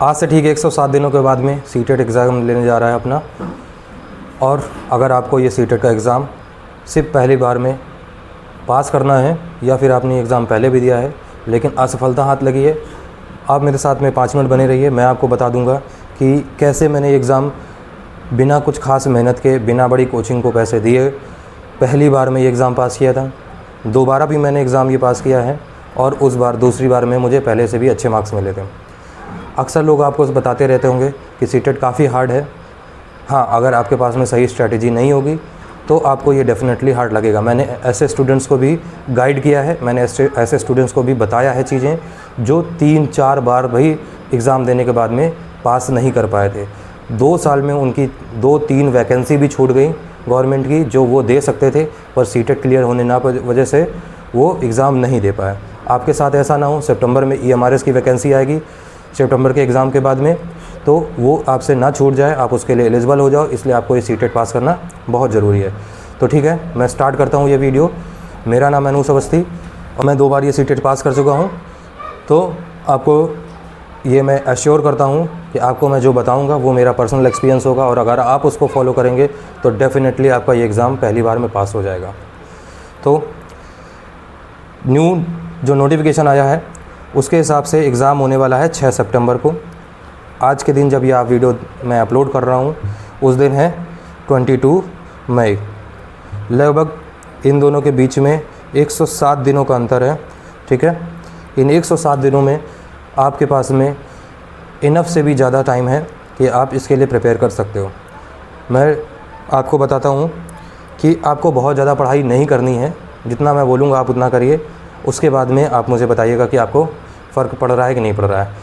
आज से ठीक 107 दिनों के बाद में सीटेट एग्ज़ाम लेने जा रहा है अपना। और अगर आपको ये सीटेट का एग्ज़ाम सिर्फ पहली बार में पास करना है या फिर आपने एग्ज़ाम पहले भी दिया है लेकिन असफलता हाथ लगी है, आप मेरे साथ में 5 मिनट बने रहिए। मैं आपको बता दूंगा कि कैसे मैंने एग्ज़ाम बिना कुछ खास मेहनत के, बिना बड़ी कोचिंग को पैसे दिए पहली बार में ये एग्ज़ाम पास किया था। दोबारा भी मैंने एग्ज़ाम ये पास किया है और उस बार दूसरी बार में मुझे पहले से भी अच्छे मार्क्स मिले थे। अक्सर लोग आपको बताते रहते होंगे कि सीटेट काफ़ी हार्ड है। हाँ, अगर आपके पास में सही स्ट्रैटेजी नहीं होगी तो आपको ये डेफिनेटली हार्ड लगेगा। मैंने ऐसे स्टूडेंट्स को भी गाइड किया है, मैंने ऐसे स्टूडेंट्स को भी बताया है चीज़ें जो 3-4 बार वही एग्ज़ाम देने के बाद में पास नहीं कर पाए थे। 2 साल में उनकी 2-3 वैकेंसी भी छूट गई गवर्नमेंट की जो वो दे सकते थे, पर सीटेट क्लियर होने ना वजह से वो एग्ज़ाम नहीं दे पाए। आपके साथ ऐसा ना हो, सितंबर में EMRS की वैकेंसी आएगी सितंबर के एग्ज़ाम के बाद में, तो वो आपसे ना छूट जाए, आप उसके लिए एलिजिबल हो जाओ। इसलिए आपको ये सीटेट पास करना बहुत ज़रूरी है। तो ठीक है, मैं स्टार्ट करता हूँ ये वीडियो। मेरा नाम अनूस अवस्थी और मैं 2 बार ये सीटेट पास कर चुका हूँ। तो आपको ये मैं एश्योर करता हूँ कि आपको मैं जो बताऊँगा वो मेरा पर्सनल एक्सपीरियंस होगा और अगर आप उसको फॉलो करेंगे तो डेफ़िनेटली आपका ये एग्ज़ाम पहली बार में पास हो जाएगा। तो न्यू जो नोटिफिकेशन आया है उसके हिसाब से एग्ज़ाम होने वाला है 6 सितंबर को। आज के दिन जब ये आप वीडियो मैं अपलोड कर रहा हूँ उस दिन है 22 मई। लगभग इन दोनों के बीच में 107 दिनों का अंतर है। ठीक है, इन 107 दिनों में आपके पास में इनफ से भी ज़्यादा टाइम है कि आप इसके लिए प्रिपेयर कर सकते हो। मैं आपको बताता हूँ कि आपको बहुत ज़्यादा पढ़ाई नहीं करनी है, जितना मैं बोलूँगा आप उतना करिए। उसके बाद में आप मुझे बताइएगा कि आपको फ़र्क पड़ रहा है कि नहीं पड़ रहा है।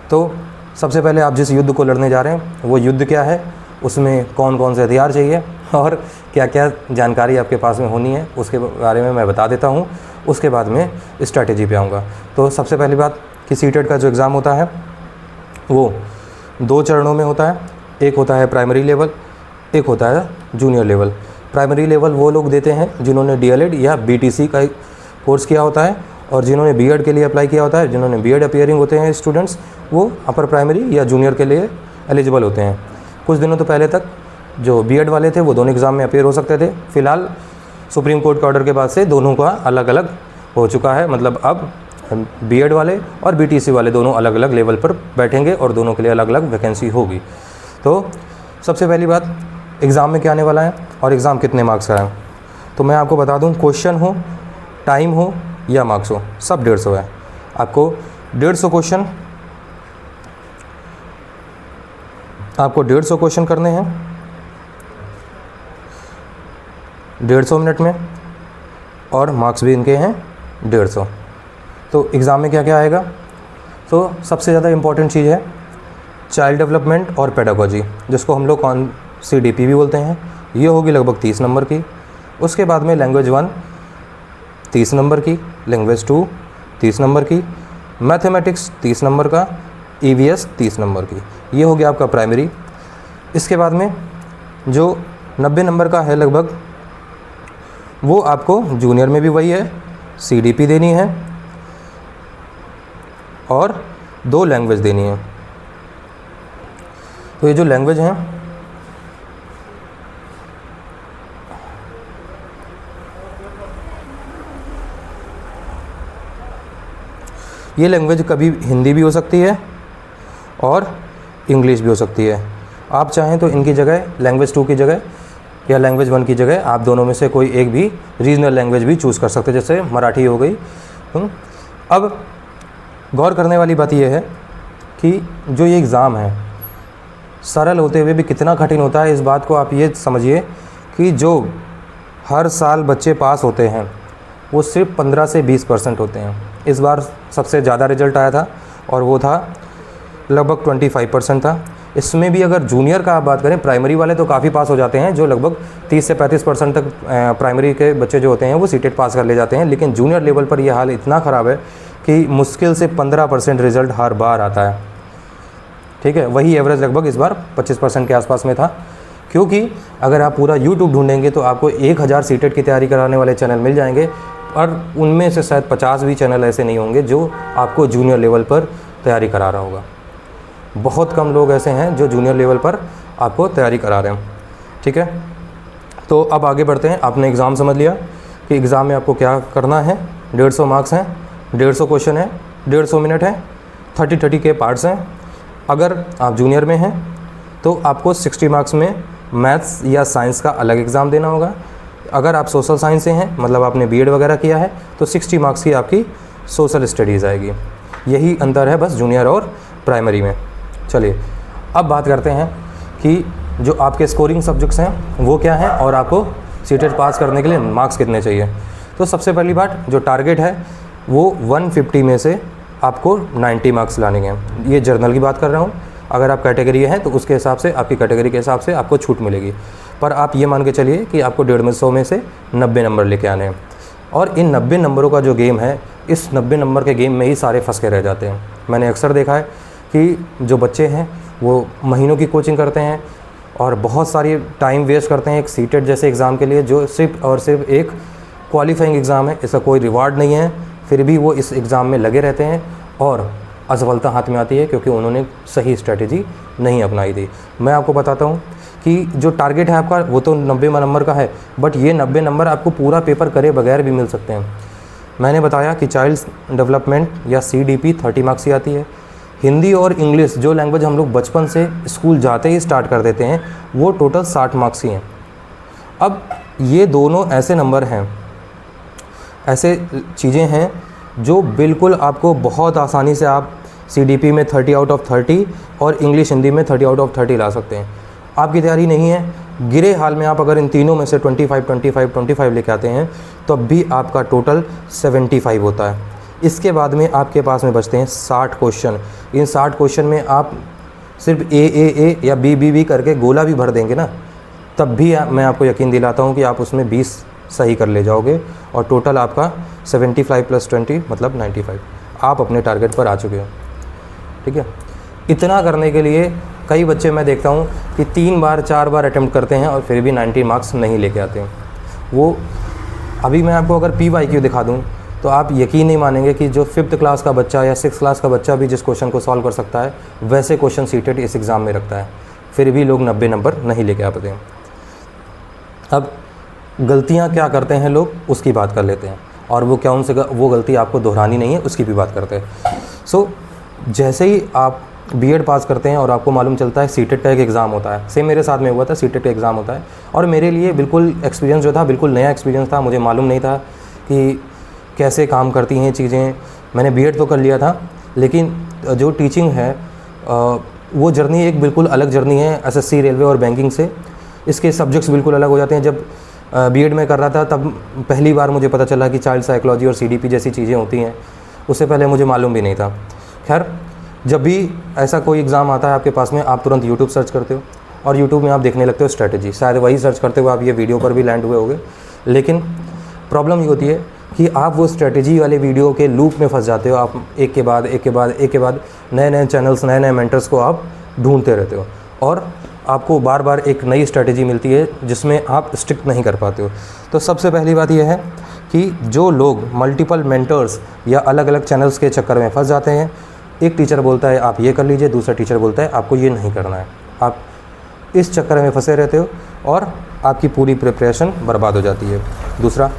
तो सबसे पहले आप जिस युद्ध को लड़ने जा रहे हैं वो युद्ध क्या है, उसमें कौन कौन से हथियार चाहिए और क्या क्या जानकारी आपके पास में होनी है उसके बारे में मैं बता देता हूँ। उसके बाद में स्ट्रैटेजी पे आऊँगा। तो सबसे पहली बात कि सीटेट का जो एग्ज़ाम होता है वो 2 चरणों में होता है। एक होता है प्राइमरी लेवल, एक होता है जूनियर लेवल। प्राइमरी लेवल वो लोग देते हैं जिन्होंने DLED या BTC का कोर्स किया होता है और जिन्होंने B.Ed के लिए अप्लाई किया होता है। जिन्होंने B.Ed अपीयरिंग होते हैं स्टूडेंट्स, वो अपर प्राइमरी या जूनियर के लिए एलिजिबल होते हैं। कुछ दिनों तो पहले तक जो B.Ed वाले थे वो दोनों एग्ज़ाम में अपीयर हो सकते थे। फ़िलहाल सुप्रीम कोर्ट के ऑर्डर के बाद से दोनों का अलग अलग हो चुका है। मतलब अब B.Ed वाले और BTC वाले दोनों अलग अलग लेवल पर बैठेंगे और दोनों के लिए अलग अलग वैकेंसी होगी। तो सबसे पहली बात, एग्ज़ाम में क्या आने वाला है और एग्ज़ाम कितने मार्क्स का है। तो मैं आपको बता दूं, क्वेश्चन हो, टाइम हो या मार्क्स हो, सब 150 है। आपको 150 क्वेश्चन करने हैं 150 मिनट में और मार्क्स भी इनके हैं 150। तो एग्ज़ाम में क्या क्या आएगा, तो सबसे ज़्यादा इम्पॉर्टेंट चीज़ है चाइल्ड डेवलपमेंट और पेडागोजी, जिसको हम लोग CDP भी बोलते हैं। ये होगी लगभग 30 नंबर की। उसके बाद में लैंग्वेज 1 30 नंबर की, लैंग्वेज 2 30 नंबर की, मैथमेटिक्स 30 नंबर का, EVS 30 नंबर की। ये हो गया आपका प्राइमरी। इसके बाद में जो 90 नंबर का है लगभग, वो आपको जूनियर में भी वही है, CDP देनी है और 2 लैंग्वेज देनी है। तो ये जो लैंग्वेज हैं ये लैंग्वेज कभी हिंदी भी हो सकती है और इंग्लिश भी हो सकती है। आप चाहें तो इनकी जगह लैंग्वेज 2 की जगह या लैंग्वेज 1 की जगह आप दोनों में से कोई एक भी रीजनल लैंग्वेज भी चूज़ कर सकते हैं, जैसे मराठी हो गई। अब गौर करने वाली बात यह है कि जो ये एग्ज़ाम है सरल होते हुए भी कितना कठिन होता है। इस बात को आप ये समझिए कि जो हर साल बच्चे पास होते हैं वो सिर्फ 15 से 20% होते हैं। इस बार सबसे ज़्यादा रिजल्ट आया था और वो था लगभग 25% था। इसमें भी अगर जूनियर का आप बात करें, प्राइमरी वाले तो काफ़ी पास हो जाते हैं, जो लगभग 30 से 35% तक प्राइमरी के बच्चे जो होते हैं वो सीटेट पास कर ले जाते हैं। लेकिन जूनियर लेवल पर यह हाल इतना ख़राब है कि मुश्किल से 15% रिज़ल्ट हर बार आता है। ठीक है, वही एवरेज लगभग इस बार 25% के आसपास में था। क्योंकि अगर आप पूरा YouTube ढूंढेंगे तो आपको 1000 सीटेट की तैयारी कराने वाले चैनल मिल जाएंगे और उनमें से शायद 50 भी चैनल ऐसे नहीं होंगे जो आपको जूनियर लेवल पर तैयारी करा रहा होगा। बहुत कम लोग ऐसे हैं जो जूनियर लेवल पर आपको तैयारी करा रहे हैं। ठीक है, तो अब आगे बढ़ते हैं। आपने एग्ज़ाम समझ लिया कि एग्ज़ाम में आपको क्या करना है। 150 मार्क्स हैं, 150 क्वेश्चन है, 150 मिनट है, 30 के पार्ट्स हैं। अगर आप जूनियर में हैं तो आपको 60 मार्क्स में मैथ्स या साइंस का अलग एग्ज़ाम देना होगा। अगर आप सोशल साइंस से हैं, मतलब आपने बीएड वगैरह किया है, तो 60 मार्क्स की आपकी सोशल स्टडीज़ आएगी। यही अंतर है बस जूनियर और प्राइमरी में। चलिए अब बात करते हैं कि जो आपके स्कोरिंग सब्जेक्ट्स हैं वो क्या हैं और आपको सीटेट पास करने के लिए मार्क्स कितने चाहिए। तो सबसे पहली बात, जो टारगेट है वो 150 में से आपको 90 मार्क्स लाने हैं। ये जर्नल की बात कर रहा हूँ। अगर आप कैटेगरी हैं तो उसके हिसाब से, आपकी कैटेगरी के हिसाब से आपको छूट मिलेगी। पर आप ये मान के चलिए कि आपको 150 में से 90 नंबर लेके आने हैं। और इन 90 नंबरों का जो गेम है, इस 90 नंबर के गेम में ही सारे फंस के रह जाते हैं। मैंने अक्सर देखा है कि जो बच्चे हैं वो महीनों की कोचिंग करते हैं और बहुत सारी टाइम वेस्ट करते हैं एक सीटेट जैसे एग्ज़ाम के लिए, जो सिर्फ और सिर्फ एक क्वालिफाइंग एग्ज़ाम है। इसका कोई रिवार्ड नहीं है, फिर भी वो इस एग्ज़ाम में लगे रहते हैं और असफलता हाथ में आती है क्योंकि उन्होंने सही स्ट्रेटेजी नहीं अपनाई थी। मैं आपको बताता हूँ कि जो टारगेट है आपका वो तो 90 नंबर का है, बट ये 90 नंबर आपको पूरा पेपर करे बगैर भी मिल सकते हैं। मैंने बताया कि चाइल्ड्स डेवलपमेंट या CDP 30 मार्क्स की आती है। हिंदी और इंग्लिश, जो लैंग्वेज हम लोग बचपन से स्कूल जाते ही स्टार्ट कर देते हैं, वो टोटल 60 मार्क्स ही हैं। अब ये दोनों ऐसे नंबर हैं, ऐसे चीज़ें हैं जो बिल्कुल आपको बहुत आसानी से आप CDP में 30 आउट ऑफ 30 और इंग्लिश हिंदी में 30 आउट ऑफ 30 ला सकते हैं। आपकी तैयारी नहीं है, गिरे हाल में आप अगर इन तीनों में से 25 लेके आते हैं तो अब भी आपका टोटल 75 होता है। इसके बाद में आपके पास में बचते हैं 60 क्वेश्चन। इन 60 क्वेश्चन में आप सिर्फ ए या बी करके गोला भी भर देंगे ना, तब भी मैं आपको यकीन दिलाता हूँ कि आप उसमें 20 सही कर ले जाओगे और टोटल आपका 75 + 20 मतलब 95। आप अपने टारगेट पर आ चुके हो। ठीक है, इतना करने के लिए कई बच्चे मैं देखता हूँ कि 3 बार 4 बार अटेम्प्ट करते हैं और फिर भी 90 मार्क्स नहीं लेके आते हैं। वो अभी मैं आपको अगर PYQ दिखा दूँ तो आप यकीन नहीं मानेंगे कि जो 5th क्लास का बच्चा या 6th क्लास का बच्चा भी जिस क्वेश्चन को सॉल्व कर सकता है, वैसे क्वेश्चन सीटेट इस एग्ज़ाम में रखता है, फिर भी लोग 90 नंबर नहीं लेके आ पाते हैं। अब गलतियाँ क्या करते हैं लोग, उसकी बात कर लेते हैं, और वो क्या उनसे वो गलती आपको दोहरानी नहीं है, उसकी भी बात करते हैं। सो जैसे ही आप बीएड पास करते हैं और आपको मालूम चलता है सीटेट का एक एग्ज़ाम होता है, सेम मेरे साथ में हुआ था, सीटेट का एग्ज़ाम होता है, और मेरे लिए बिल्कुल एक्सपीरियंस जो था बिल्कुल नया एक्सपीरियंस था। मुझे मालूम नहीं था कि कैसे काम करती हैं चीज़ें। मैंने बीएड तो कर लिया था, लेकिन जो टीचिंग है वो जर्नी एक बिल्कुल अलग जर्नी है SSC, रेलवे और बैंकिंग से। इसके सब्जेक्ट्स बिल्कुल अलग हो जाते हैं। जब बीएड में कर रहा था तब पहली बार मुझे पता चला कि चाइल्ड साइकोलॉजी और CDP जैसी चीज़ें होती हैं, उससे पहले मुझे मालूम भी नहीं था। खैर, जब भी ऐसा कोई एग्ज़ाम आता है आपके पास में, आप तुरंत यूट्यूब सर्च करते हो और यूट्यूब में आप देखने लगते हो स्ट्रैटेजी। शायद वही सर्च करते हुए आप ये वीडियो पर भी लैंड हुए होंगे, लेकिन प्रॉब्लम ये होती है कि आप वो स्ट्रैटेजी वाले वीडियो के लूप में फंस जाते हो। आप एक के बाद नए चैनल्स, नए मेंटर्स को आप ढूंढते रहते हो और आपको बार बार एक नई स्ट्रैटेजी मिलती है जिसमें आप स्टिक नहीं कर पाते हो। तो सबसे पहली बात यह है कि जो लोग मल्टीपल मेंटर्स या अलग अलग चैनल्स के चक्कर में फंस जाते हैं, एक टीचर बोलता है आप ये कर लीजिए, दूसरा टीचर बोलता है आपको ये नहीं करना है, आप इस चक्कर में फंसे रहते हो और आपकी पूरी प्रिपरेशन बर्बाद हो जाती है। दूसरा,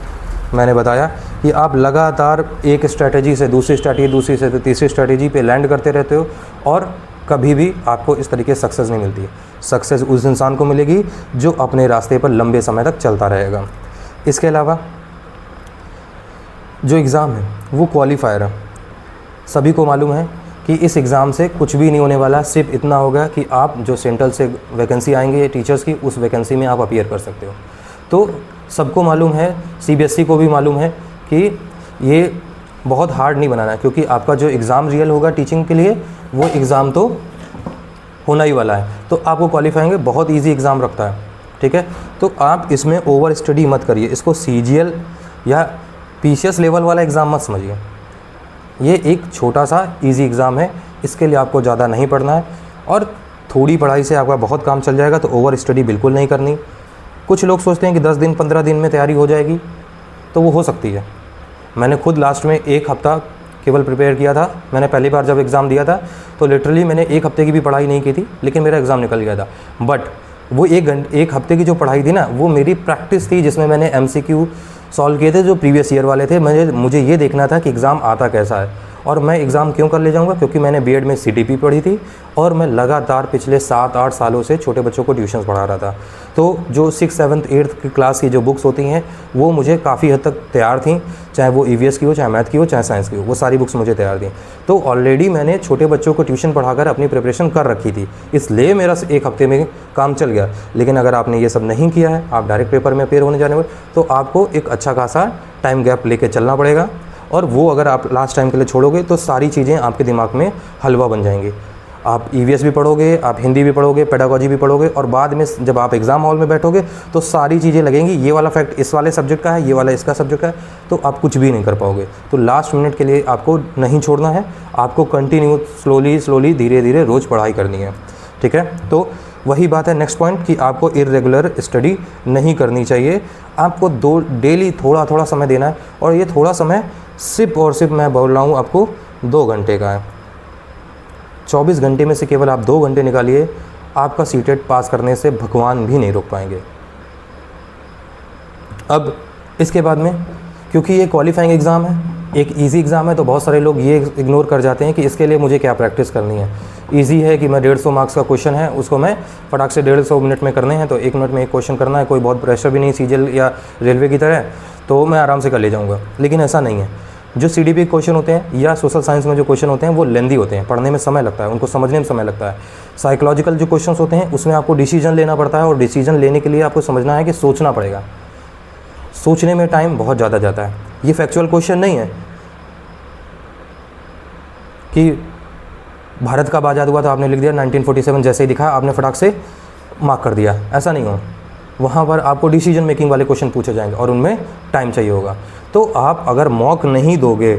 मैंने बताया कि आप लगातार एक स्ट्रैटेजी से दूसरी स्ट्रैटेजी, दूसरी से तीसरी स्ट्रैटेजी पे लैंड करते रहते हो और कभी भी आपको इस तरीके से सक्सेस नहीं मिलती है। सक्सेस उस इंसान को मिलेगी जो अपने रास्ते पर लंबे समय तक चलता रहेगा। इसके अलावा जो एग्ज़ाम है वो क्वालिफायर है। सभी को मालूम है कि इस एग्ज़ाम से कुछ भी नहीं होने वाला, सिर्फ इतना होगा कि आप जो सेंट्रल से वैकेंसी आएंगी टीचर्स की, उस वैकेंसी में आप अपीयर कर सकते हो। तो सबको मालूम है, CBSE को भी मालूम है कि ये बहुत हार्ड नहीं बनाना है, क्योंकि आपका जो एग्ज़ाम रियल होगा टीचिंग के लिए, वो एग्ज़ाम तो होना ही वाला है। तो आपको क्वालिफाइंग बहुत इजी एग्ज़ाम रखता है। ठीक है, तो आप इसमें ओवर स्टडी मत करिए, इसको CGL या PCS लेवल वाला एग्ज़ाम मत समझिए। ये एक छोटा सा इजी एग्ज़ाम है, इसके लिए आपको ज़्यादा नहीं पढ़ना है और थोड़ी पढ़ाई से आपका बहुत काम चल जाएगा। तो ओवर स्टडी बिल्कुल नहीं करनी। कुछ लोग सोचते हैं कि 10 दिन 15 दिन में तैयारी हो जाएगी, तो वो हो सकती है। मैंने खुद लास्ट में 1 हफ़्ता केवल प्रिपेयर किया था। मैंने पहली बार जब एग्ज़ाम दिया था तो लिटरली मैंने 1 हफ्ते की भी पढ़ाई नहीं की थी, लेकिन मेरा एग्ज़ाम निकल गया था। बट वो 1 हफ्ते की जो पढ़ाई थी ना, वो मेरी प्रैक्टिस थी, जिसमें मैंने MCQ सॉल्व किए थे जो प्रीवियस ईयर वाले थे। मुझे ये देखना था कि एग्ज़ाम आता कैसा है। और मैं एग्ज़ाम क्यों कर ले जाऊँगा, क्योंकि मैंने बीएड में CTP पढ़ी थी और मैं लगातार पिछले 7-8 सालों से छोटे बच्चों को ट्यूशन्स पढ़ा रहा था। तो जो 6th 7th 8th की क्लास की जो बुक्स होती हैं वो मुझे काफ़ी हद तक तैयार थी, चाहे वो EVS की हो, चाहे मैथ की हो, चाहे साइंस की हो, वो सारी बुक्स मुझे तैयार थी। तो ऑलरेडी मैंने छोटे बच्चों को ट्यूशन पढ़ाकर अपनी प्रिपरेशन कर रखी थी, इसलिए मेरा 1 हफ्ते में काम चल गया। लेकिन अगर आपने ये सब नहीं किया है, आप डायरेक्ट पेपर में अपेयर होने जाने वाले, तो आपको एक अच्छा खासा टाइम गैप लेके चलना पड़ेगा। और वो अगर आप लास्ट टाइम के लिए छोड़ोगे तो सारी चीज़ें आपके दिमाग में हलवा बन जाएंगी। आप EVS भी पढ़ोगे, आप हिंदी भी पढ़ोगे, पेडागोजी भी पढ़ोगे, और बाद में जब आप एग्ज़ाम हॉल में बैठोगे तो सारी चीज़ें लगेंगी, ये वाला फैक्ट इस वाले सब्जेक्ट का है, ये वाला इसका सब्जेक्ट का है, तो आप कुछ भी नहीं कर पाओगे। तो लास्ट मिनट के लिए आपको नहीं छोड़ना है, आपको कंटिन्यू स्लोली धीरे धीरे रोज़ पढ़ाई करनी है, ठीक है। तो वही बात है नेक्स्ट पॉइंट कि आपको इरेगुलर स्टडी नहीं करनी चाहिए। आपको डेली थोड़ा थोड़ा समय देना है, और ये थोड़ा समय सिर्फ और सिर्फ मैं बोल रहा हूँ आपको 2 घंटे का है। 24 घंटे में से केवल आप 2 घंटे निकालिए, आपका सीटेट पास करने से भगवान भी नहीं रोक पाएंगे। अब इसके बाद में, क्योंकि ये क्वालिफाइंग एग्ज़ाम है, एक इजी एग्ज़ाम है, तो बहुत सारे लोग ये इग्नोर कर जाते हैं कि इसके लिए मुझे क्या प्रैक्टिस करनी है। इजी है कि मैं 150 मार्क्स का क्वेश्चन है, उसको मैं फटाक से 150 मिनट में करने हैं, तो 1 मिनट में एक क्वेश्चन करना है, कोई बहुत प्रेशर भी नहीं CGL या रेलवे की तरह, तो मैं आराम से कर ले जाऊँगा। लेकिन ऐसा नहीं है। जो CDP क्वेश्चन होते हैं या सोशल साइंस में जो क्वेश्चन होते हैं वो लेंदी होते हैं, पढ़ने में समय लगता है, उनको समझने में समय लगता है। साइकोलॉजिकल जो क्वेश्चन होते हैं उसमें आपको डिसीजन लेना पड़ता है, और डिसीजन लेने के लिए आपको समझना है कि सोचना पड़ेगा। सोचने में टाइम बहुत ज़्यादा जाता है। ये फैक्चुअल क्वेश्चन नहीं है कि भारत कब आज़ाद हुआ था, आपने लिख दिया 1947, जैसे ही दिखा आपने फटाक से मार्क कर दिया, ऐसा नहीं हो। वहाँ पर आपको डिसीजन मेकिंग वाले क्वेश्चन पूछे जाएंगे और उनमें टाइम चाहिए होगा। तो आप अगर मॉक नहीं दोगे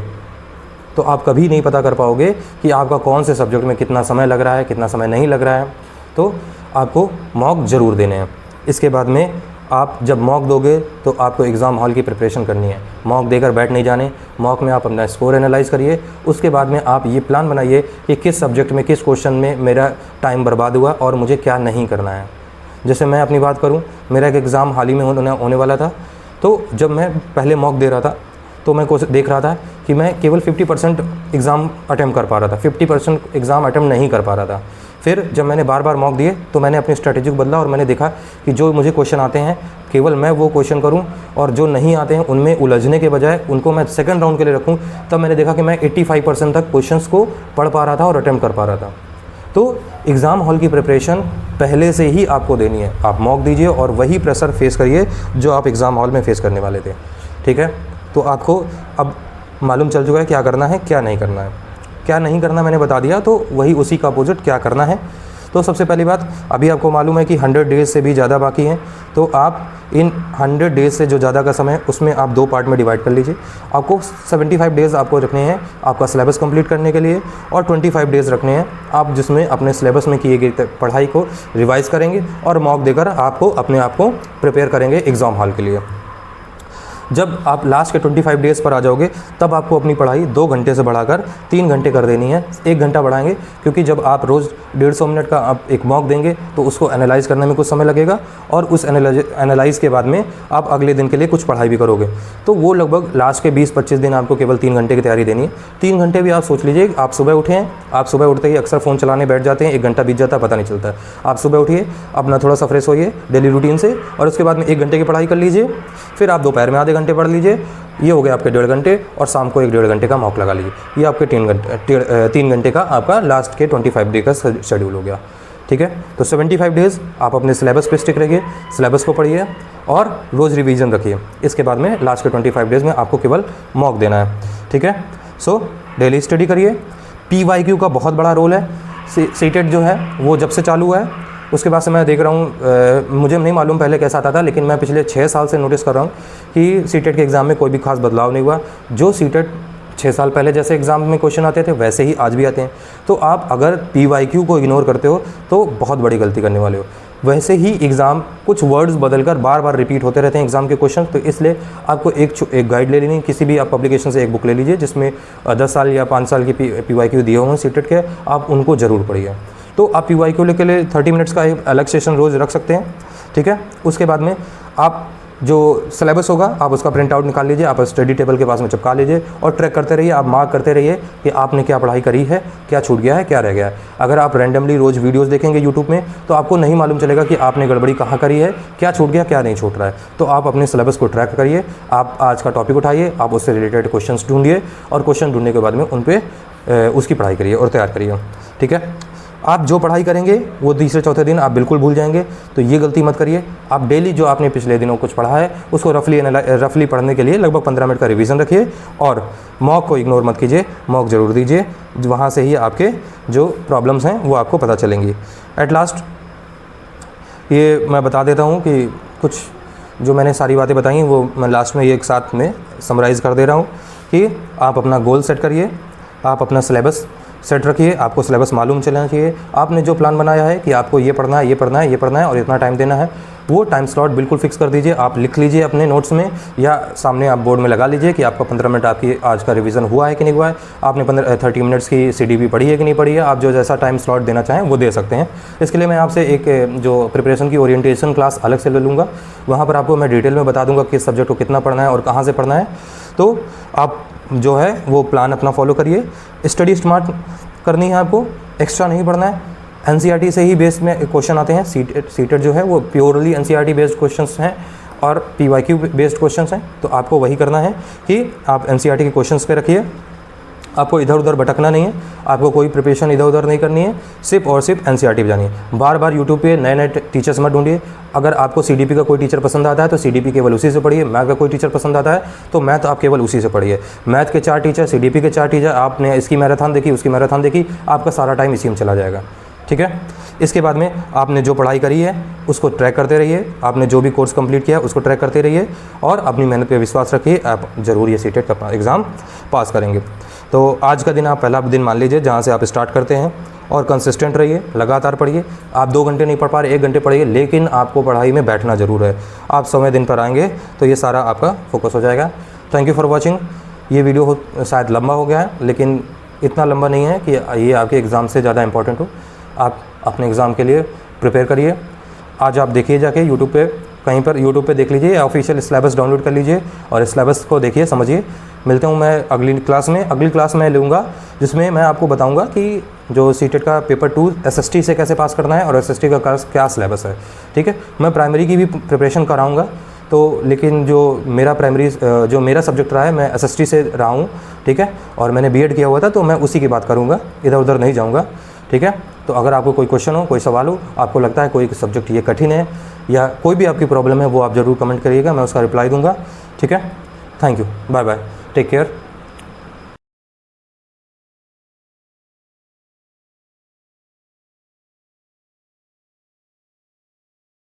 तो आप कभी नहीं पता कर पाओगे कि आपका कौन से सब्जेक्ट में कितना समय लग रहा है, कितना समय नहीं लग रहा है। तो आपको मॉक ज़रूर देने हैं। इसके बाद में आप जब मॉक दोगे तो आपको एग्ज़ाम हॉल की प्रिपरेशन करनी है। मॉक देकर बैठ नहीं जाने, मॉक में आप अपना स्कोर एनालाइज करिए। उसके बाद में आप ये प्लान बनाइए कि किस सब्जेक्ट में, किस क्वेश्चन में मेरा टाइम बर्बाद हुआ और मुझे क्या नहीं करना है। जैसे मैं अपनी बात करूं, मेरा एक एग्ज़ाम हाल ही में होने वाला था। तो जब मैं पहले मॉक दे रहा था तो मैं देख रहा था कि मैं केवल 50% एग्ज़ाम अटैम्प्ट कर पा रहा था, 50% एग्ज़ाम अटैम्प्ट नहीं कर पा रहा था। फिर जब मैंने बार बार मॉक दिए तो मैंने अपनी स्ट्रेटेजी बदला और मैंने देखा कि जो मुझे क्वेश्चन आते हैं केवल मैं वो क्वेश्चन करूं, और जो नहीं आते हैं उनमें उलझने के बजाय उनको मैं सेकंड राउंड के लिए रखूं। तब मैंने देखा कि मैं 85% तक क्वेश्चंस को पढ़ पा रहा था और अटैम्प्ट कर पा रहा था। तो एग्ज़ाम हॉल की प्रिपरेशन पहले से ही आपको देनी है। आप मॉक दीजिए और वही प्रेशर फेस करिए जो आप एग्ज़ाम हॉल में फेस करने वाले थे, ठीक है। तो आपको अब मालूम चल चुका है क्या करना है, क्या नहीं करना है। क्या नहीं करना मैंने बता दिया, तो वही उसी का अपोजिट क्या करना है। तो सबसे पहली बात, अभी आपको मालूम है कि 100 डेज़ से भी ज़्यादा बाकी हैं। तो आप इन 100 डेज़ से जो ज़्यादा का समय है उसमें आप 2 पार्ट में डिवाइड कर लीजिए। आपको 75 डेज़ आपको रखने हैं आपका सिलेबस कंप्लीट करने के लिए, और 25 डेज़ रखने हैं आप जिसमें अपने सिलेबस में किए गए पढ़ाई को रिवाइज़ करेंगे और मॉक देकर आपको अपने आप को प्रिपेयर करेंगे एग्ज़ाम हॉल के लिए। जब आप लास्ट के 25 डेज़ पर आ जाओगे तब आपको अपनी पढ़ाई 2 घंटे से बढ़ाकर 3 घंटे कर देनी है। 1 घंटा बढ़ाएंगे, क्योंकि जब आप रोज़ 150 मिनट का आप एक मॉक देंगे तो उसको एनालाइज़ करने में कुछ समय लगेगा, और उस एनालाइज़ के बाद में आप अगले दिन के लिए कुछ पढ़ाई भी करोगे। तो वो लगभग लास्ट के 20-25 दिन आपको केवल 3 घंटे की तैयारी देनी है। 3 घंटे भी आप सोच लीजिए, आप सुबह उठे हैं, आप सुबह उठते ही अक्सर फ़ोन चलाने बैठ जाते हैं, 1 घंटा बीत जाता है पता नहीं चलता है। आप सुबह उठिए, अपना थोड़ा सा फ्रेश होइए डेली रूटीन से, और उसके बाद में 1 घंटे की पढ़ाई कर लीजिए। फिर आप दोपहर में आधे घंटे पढ़ लीजिए, ये हो गया आपके 1.5 घंटे, और शाम को 1-1.5 घंटे का मॉक लगा लीजिए। ये आपके 3 घंटे का आपका लास्ट के 25 डे का शेड्यूल हो गया, ठीक है। तो 75 डेज़ आप अपने सिलेबस पे स्टिक रहिए, सिलेबस को पढ़िए और रोज़ रिवीजन रखिए। इसके बाद में लास्ट के 25 डेज़ में आपको केवल मॉक देना है, ठीक है। सो डेली स्टडी करिए। PYQ का बहुत बड़ा रोल है। सीटेट जो है वो जब से चालू हुआ है उसके बाद से मैं देख रहा हूँ, मुझे नहीं मालूम पहले कैसा आता था, लेकिन मैं पिछले 6 साल से नोटिस कर रहा हूँ कि सीटेट के एग्ज़ाम में कोई भी खास बदलाव नहीं हुआ। जो सीटेट 6 साल पहले जैसे एग्ज़ाम में क्वेश्चन आते थे वैसे ही आज भी आते हैं। तो आप अगर PYQ को इग्नोर करते हो तो बहुत बड़ी गलती करने वाले हो। वैसे ही एग्ज़ाम कुछ वर्ड्स बदलकर बार बार रिपीट होते रहते हैं एग्ज़ाम के क्वेश्चन। तो इसलिए आपको एक गाइड ले लेनी, किसी भी आप पब्लिकेशन से एक बुक ले लीजिए जिसमें 10 साल या 5 साल की PYQ दिए हुए हैं सीटेट के, आप उनको ज़रूर पढ़िए। तो आप PYQ के लिए 30 मिनट्स का एक अलग सेशन रोज़ रख सकते हैं, ठीक है। उसके बाद में आप जो सिलेबस होगा आप उसका प्रिंट आउट निकाल लीजिए, आप स्टडी टेबल के पास में चिपका लीजिए और ट्रैक करते रहिए, आप मार्क करते रहिए कि आपने क्या पढ़ाई करी है, क्या छूट गया है, क्या रह गया है। अगर आप रैंडमली रोज़ वीडियोस देखेंगे यूट्यूब में तो आपको नहीं मालूम चलेगा कि आपने गड़बड़ी कहाँ करी है, क्या छूट गया, क्या नहीं छूट रहा है। तो आप अपने सिलेबस को ट्रैक करिए, आप आज का टॉपिक उठाइए, आप उससे रिलेटेड क्वेश्चन ढूंढिए और क्वेश्चन ढूंढने के बाद में उन पर उसकी पढ़ाई करिए और तैयार करिए, ठीक है। आप जो पढ़ाई करेंगे वो तीसरे चौथे दिन आप बिल्कुल भूल जाएंगे, तो ये गलती मत करिए। आप डेली जो आपने पिछले दिनों कुछ पढ़ा है उसको रफली पढ़ने के लिए लगभग 15 मिनट का रिवीजन रखिए और मॉक को इग्नोर मत कीजिए, मॉक ज़रूर दीजिए, वहाँ से ही आपके जो प्रॉब्लम्स हैं वो आपको पता चलेंगी। एट लास्ट ये मैं बता देता हूँ कि कुछ जो मैंने सारी बातें बताई वो मैं लास्ट में ये एक साथ में समराइज़ कर दे रहा हूँ कि आप अपना गोल सेट करिए, आप अपना सिलेबस सेट रखिए, आपको सिलेबस मालूम चलना चाहिए। आपने जो प्लान बनाया है कि आपको ये पढ़ना है, ये पढ़ना है, ये पढ़ना है और इतना टाइम देना है, वो टाइम स्लॉट बिल्कुल फिक्स कर दीजिए। आप लिख लीजिए अपने नोट्स में या सामने आप बोर्ड में लगा लीजिए कि आपका 15 मिनट आपकी आज का रिवीजन हुआ है कि नहीं हुआ है, आपने 30 मिनट्स की CDP पढ़ी है कि नहीं पढ़ी है। आप जो जैसा टाइम स्लॉट देना चाहें वो दे सकते हैं। इसके लिए मैं आपसे एक जो प्रिपरेशन की ओरिएंटेशन क्लास अलग से ले लूँगा, वहाँ पर आपको मैं डिटेल में बता दूँगा किस सब्जेक्ट को कितना पढ़ना है और कहाँ से पढ़ना है। तो आप जो है वो प्लान अपना फॉलो करिए। स्टडी स्मार्ट करनी है आपको, एक्स्ट्रा नहीं पढ़ना है। NCERT से ही बेस में क्वेश्चन आते हैं। सीटेट जो है वो प्योरली NCERT बेस्ड क्वेश्चंस हैं और PYQ बेस्ड क्वेश्चंस हैं। तो आपको वही करना है कि आप NCERT के क्वेश्चंस पे रखिए, आपको इधर उधर भटकना नहीं है, आपको कोई प्रिपरेशन इधर उधर नहीं करनी है, सिर्फ और सिर्फ NCERT पे जानी है। बार बार यूट्यूब पे नए नए टीचर्स मत ढूंढिए। अगर आपको CDP का कोई टीचर पसंद आता है तो CDP केवल उसी से पढ़िए। मैथ का कोई टीचर पसंद आता है तो मैथ आप केवल उसी से पढ़िए। मैथ के 4 टीचर, CDP के 4 टीचर, आपने इसकी मैराथन देखी, उसकी मैराथन देखी, आपका सारा टाइम इसी में चला जाएगा, ठीक है। इसके बाद में आपने जो पढ़ाई करी है उसको ट्रैक करते रहिए, आपने जो भी कोर्स कंप्लीट किया है उसको ट्रैक करते रहिए और अपनी मेहनत पे विश्वास रखिए, आप ज़रूर ये सीटेट का एग्ज़ाम पास करेंगे। तो आज का दिन आप पहला दिन मान लीजिए जहाँ से आप स्टार्ट करते हैं और कंसिस्टेंट रहिए, लगातार पढ़िए। आप 2 घंटे नहीं पढ़ पा रहे, 1 घंटे पढ़िए, लेकिन आपको पढ़ाई में बैठना ज़रूर है। आप समय दिन पर आएंगे तो ये सारा आपका फोकस हो जाएगा। Thank you for watching. ये वीडियो शायद लंबा हो गया है, लेकिन इतना लंबा नहीं है कि ये आपके एग्ज़ाम से ज़्यादा इंपॉर्टेंट हो। आप अपने एग्ज़ाम के लिए प्रिपेयर करिए। आज आप देखिए जाके यूट्यूब पे, कहीं पर यूट्यूब पे देख लीजिए या ऑफिशियल सिलेबस डाउनलोड कर लीजिए और सिलेबस को देखिए, समझिए। मिलते हूँ मैं अगली क्लास में। अगली क्लास में लूँगा जिसमें मैं आपको बताऊँगा कि जो सीटेट का पेपर 2 SST से कैसे पास करना है और SST का क्या सिलेबस है, ठीक है। मैं प्राइमरी की भी प्रिपरेशन कराऊँगा, तो लेकिन जो मेरा सब्जेक्ट रहा है मैं SST से रहा हूँ, ठीक है। और मैंने B.Ed किया हुआ था तो मैं उसी की बात करूँगा, इधर उधर नहीं जाऊँगा, ठीक है। तो अगर आपको कोई क्वेश्चन हो, कोई सवाल हो, आपको लगता है कोई सब्जेक्ट ये कठिन है या कोई भी आपकी प्रॉब्लम है, वो आप ज़रूर कमेंट करिएगा, मैं उसका रिप्लाई दूंगा, ठीक है। Thank you, bye bye, take care.